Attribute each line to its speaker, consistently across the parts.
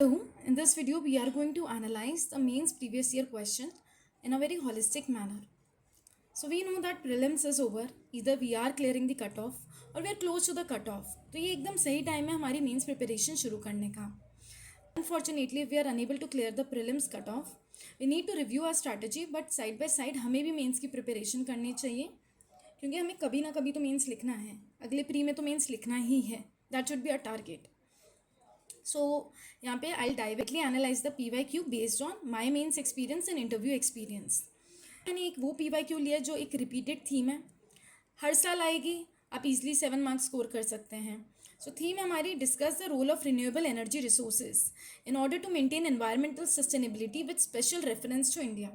Speaker 1: So, in this video, we are going to analyze the mains previous year question in a very holistic manner. So, we know that prelims is over. Either we are clearing the cutoff or we are close to the cutoff. तो ये एकदम सही time है हमारी mains preparation शुरू करने का. Unfortunately, if we are unable to clear the prelims cutoff, we need to review our strategy. But side by side हमें भी मेंस की प्रिपरेशन करनी चाहिए क्योंकि हमें कभी ना कभी तो मेंस लिखना है. अगले प्री में तो मेंस लिखना ही है. That should be our target. So यहाँ पे I directly analyse the PYQ based on my mains experience and interview experience. मैंने एक वो PYQ लिया जो एक रिपीटेड थीम है, हर साल आएगी, आप इजीली 7 मार्क्स स्कोर कर सकते हैं. सो थीम है हमारी discuss the role of renewable energy resources in order to maintain environmental sustainability with special reference to India.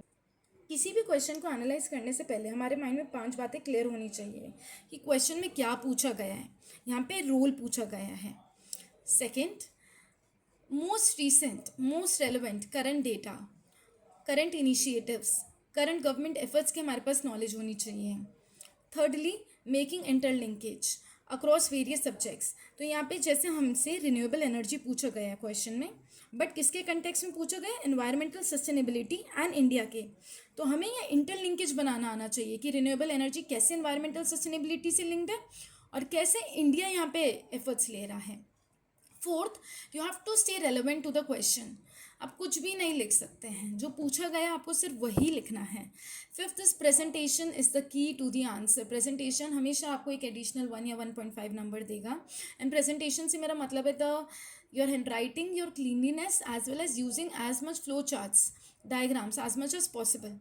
Speaker 1: किसी भी क्वेश्चन को एनालाइज करने से पहले हमारे माइंड में 5 बातें क्लियर होनी चाहिए कि क्वेश्चन में क्या पूछा गया है. यहाँ पे रोल पूछा गया है. Second, most recent, most relevant current data, current initiatives, current government efforts के हमारे पास नॉलेज होनी चाहिए. Thirdly, making interlinkage across various subjects. तो यहाँ पे जैसे हमसे रिन्यूएबल एनर्जी पूछा गया है क्वेश्चन में, बट किसके कंटेक्स्ट में पूछा गया है? एनवायरमेंटल सस्टेनेबिलिटी एंड इंडिया के. तो हमें यह इंटरलिंकेज बनाना आना चाहिए कि रिन्यूएबल एनर्जी कैसे एनवायरमेंटल सस्टेनेबिलिटी से लिंक्ड है और कैसे इंडिया यहाँ पे एफर्ट्स ले रहा है. Fourth, you have to stay relevant to the question. आप कुछ भी नहीं लिख सकते हैं, जो पूछा गया आपको सिर्फ वही लिखना है. Fifth is presentation is the key to the answer. Presentation हमेशा आपको एक एडिशनल 1 या 1.5 नंबर देगा. एंड प्रेजेंटेशन से मेरा मतलब है the your handwriting, your cleanliness as well as using as much flow charts, diagrams as much as possible.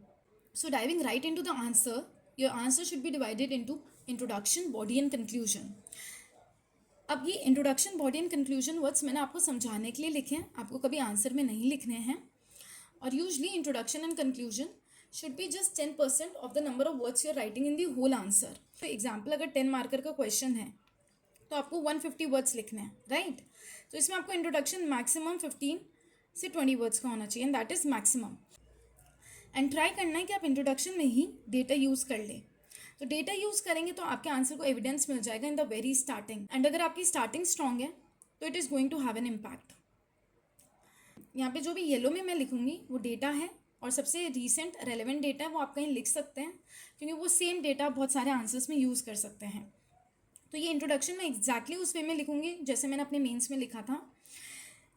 Speaker 1: So diving right into the answer, your answer should be divided into introduction, body and conclusion. अब ये introduction, body and conclusion words मैंने आपको समझाने के लिए लिखे हैं, आपको कभी आंसर में नहीं लिखने हैं. और usually introduction and conclusion should be just 10% of the number of words you are writing in the whole answer. For example, अगर 10 मार्कर का क्वेश्चन है तो आपको 150 वर्ड्स लिखने हैं, राइट. तो इसमें आपको इंट्रोडक्शन मैक्सिमम 15 से 20 वर्ड्स का होना चाहिए, and that is maximum. And try करना है कि आप इंट्रोडक्शन में ही डेटा यूज़ कर लें. तो डेटा यूज़ करेंगे तो आपके आंसर को एविडेंस मिल जाएगा in the very starting. And अगर आपकी स्टार्टिंग स्ट्रॉन्ग है तो it is going to have an impact. यहाँ पे जो भी येलो में मैं लिखूंगी वो डेटा है, और सबसे रीसेंट रेलेवेंट डेटा है वो आप कहीं लिख सकते हैं क्योंकि वो सेम डेटा बहुत सारे आंसर्स में यूज़ कर सकते हैं. तो ये इंट्रोडक्शन में एग्जैक्टली उस वे में लिखूंगी जैसे मैंने अपने मेन्स में लिखा था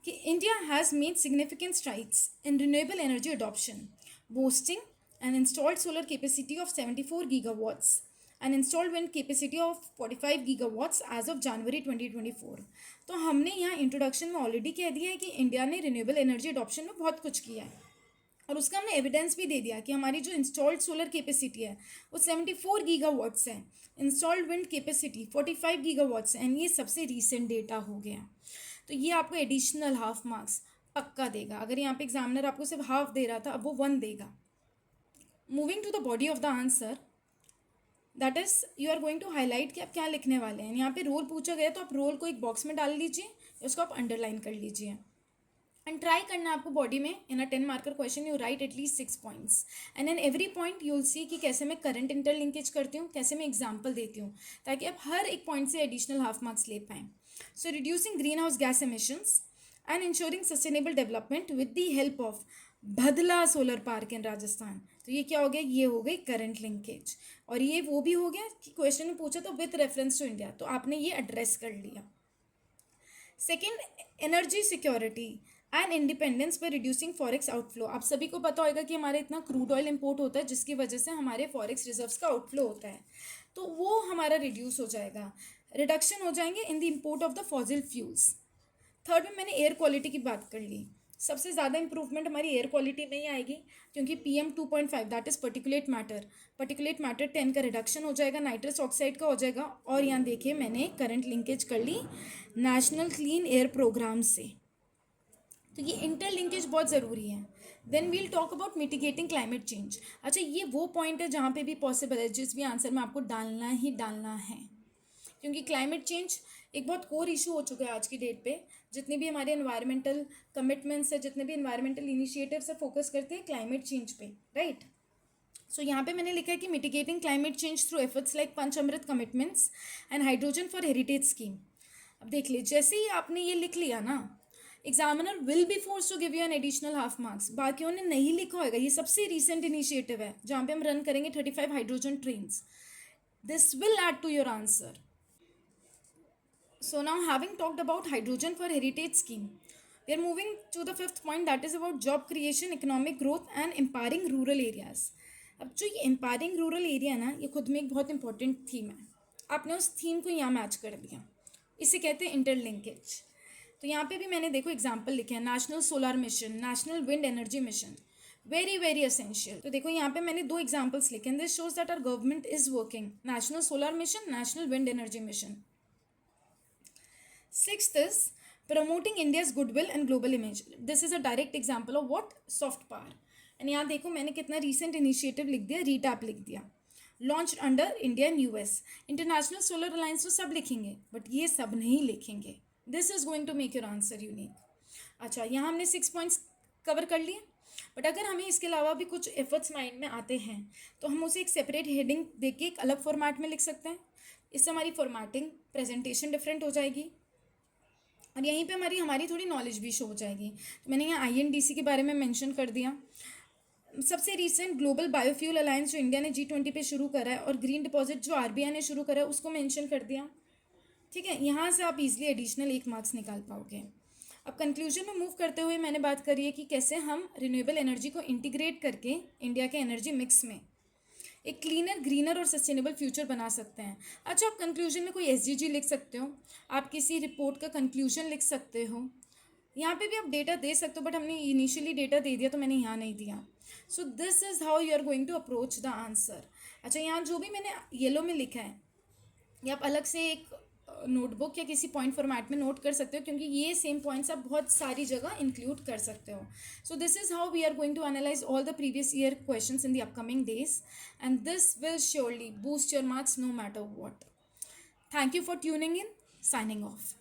Speaker 1: कि India has made significant strides in renewable energy adoption, boasting an installed solar capacity of 74 gigawatts and installed wind capacity of 45 gigawatts as of January 2024. तो हमने यहाँ इंट्रोडक्शन में ऑलरेडी कह दिया है कि इंडिया ने रिन्यूएबल एनर्जी अडॉप्शन में बहुत कुछ किया है, और उसका हमने एविडेंस भी दे दिया कि हमारी जो इंस्टॉल्ड सोलर कैपेसिटी है वो 74 गीगावाट्स है, इंस्टॉल्ड विंड कैपेसिटी 45 गीगावाट्स है, एंड ये सबसे रीसेंट डेटा हो गया. तो ये आपको एडिशनल हाफ मार्क्स पक्का देगा. अगर यहाँ पे एग्जामिनर आपको सिर्फ हाफ दे रहा था, अब वो 1 देगा. Moving to the body of the answer, that is you are going to highlight कि आप क्या लिखने वाले हैं. यहाँ पे रोल पूछा गया तो आप रोल को एक बॉक्स में डाल लीजिए, उसको आप अंडरलाइन कर लीजिए. एंड ट्राई करना आपको बॉडी में इन अ 10 marker question you right at least 6 points, and in every point you will see कि कैसे मैं करंट इंटरलिंकेज करती हूँ, कैसे मैं एग्जाम्पल देती हूँ, ताकि आप हर एक पॉइंट से एडिशनल हाफ मार्क्स ले पाएँ. So reducing green house gas emissions and ensuring sustainable development with the help of Bhadla solar park in Rajasthan. तो ये क्या हो गया? ये हो गई करंट लिंकेज. और ये वो भी हो गया कि क्वेश्चन में पूछा तो विथ रेफरेंस टू इंडिया, तो आपने ये एड्रेस कर लिया. Second, energy security and independence by reducing forex outflow. आप सभी को पता होगा कि हमारे इतना क्रूड ऑयल इंपोर्ट होता है जिसकी वजह से हमारे फॉरेक्स रिजर्व्स का आउटफ्लो होता है, तो वो हमारा रिड्यूस हो जाएगा, रिडक्शन हो जाएंगे in the import of the fossil fuels. Third में मैंने एयर क्वालिटी की बात कर ली. सबसे ज़्यादा इंप्रूवमेंट हमारी एयर क्वालिटी में ही आएगी क्योंकि PM2.5 that is particulate matter 10 का रिडक्शन हो जाएगा, नाइट्रस ऑक्साइड का हो जाएगा. और यहाँ देखिए मैंने करंट लिंकेज कर ली नेशनल क्लीन एयर प्रोग्राम से. तो ये इंटर लिंकेज बहुत ज़रूरी है. Then we'll talk about mitigating climate change. अच्छा, ये वो पॉइंट है जहाँ पे भी पॉसिबल है जिस भी आंसर में आपको डालना ही डालना है, क्योंकि क्लाइमेट चेंज एक बहुत कोर इशू हो चुका है आज की डेट पे. जितने भी हमारे एनवायरमेंटल कमिटमेंट्स है, जितने भी एनवायरमेंटल इनिशिएटिव्स है, फोकस करते हैं क्लाइमेट चेंज पे, राइट. सो यहाँ पे मैंने लिखा है कि mitigating climate change through efforts like Panchamrit commitments and hydrogen for heritage scheme. अब देख लीजिए, जैसे ही आपने ये लिख लिया ना examiner will be force to give you an additional half marks. बाकियों ने नहीं लिखा होगा. ये सबसे रिसेंट इनिशिएटिव है जहाँ पे हम रन करेंगे 35 hydrogen trains. This will add to your answer. So now, having talked about hydrogen for heritage scheme, we are moving to the fifth point, that is about job creation, economic growth and empowering rural areas. अब जो ये empowering rural area है ना, ये खुद में एक बहुत इंपॉर्टेंट थीम है. आपने उस थीम को यहाँ मैच कर दिया. इसे कहते हैं इंटरलिंकेज. तो यहाँ पे भी मैंने देखो एग्जाम्पल लिखे हैं. National solar mission, national wind energy mission, very very essential. तो देखो यहाँ पे मैंने दो एग्जाम्पल्स लिखे हैं. This shows that our government is working. National solar mission, national wind energy mission. Sixth is promoting India's goodwill and global image. This is a direct example of what? Soft power. And यहाँ देखो मैंने कितना recent initiative लिख दिया, RETAP लिख दिया. Launched under India and US. International Solar Alliance तो सब लिखेंगे, but ये सब नहीं लिखेंगे. This is going to make your answer unique. अच्छा, यहाँ हमने 6 points कवर कर लिए. बट अगर हमें इसके अलावा भी कुछ एफर्ट्स माइंड में आते हैं तो हम उसे एक सेपरेट हेडिंग देके एक अलग फॉर्मेट में लिख सकते हैं. इससे हमारी फॉर्मेटिंग, प्रेजेंटेशन डिफरेंट हो जाएगी और यहीं पे हमारी थोड़ी नॉलेज भी शो हो जाएगी. तो मैंने यहाँ INDC के बारे में मेंशन कर दिया. सबसे रिसेंट ग्लोबल बायोफ्यूल अलायंस जो इंडिया ने G20 पे शुरू करा है और ग्रीन डिपॉजिट जो RBI ने शुरू करा है उसको मेंशन कर दिया. ठीक है, यहाँ से आप इजीली एडिशनल 1 मार्क्स निकाल पाओगे. अब कंक्लूजन में मूव करते हुए मैंने बात करी है कि कैसे हम रिन्यूएबल एनर्जी को इंटीग्रेट करके इंडिया के एनर्जी मिक्स में एक क्लीनर, ग्रीनर और सस्टेनेबल फ्यूचर बना सकते हैं. अच्छा, आप कंक्लूजन में कोई SDG लिख सकते हो, आप किसी रिपोर्ट का कंक्लूजन लिख सकते हो. यहाँ पे भी आप डेटा दे सकते हो, बट हमने इनिशियली डेटा दे दिया तो मैंने यहाँ नहीं दिया. So this is how you are going to approach the answer. अच्छा, यहाँ जो भी मैंने येलो में लिखा है ये आप अलग से एक नोटबुक या किसी पॉइंट फॉर्मेट में नोट कर सकते हो, क्योंकि ये सेम पॉइंट्स आप बहुत सारी जगह इंक्लूड कर सकते हो. So this is how we are going to analyse all the previous year questions in the upcoming days, and this will surely boost your marks no matter what. Thank you for tuning in. Signing of.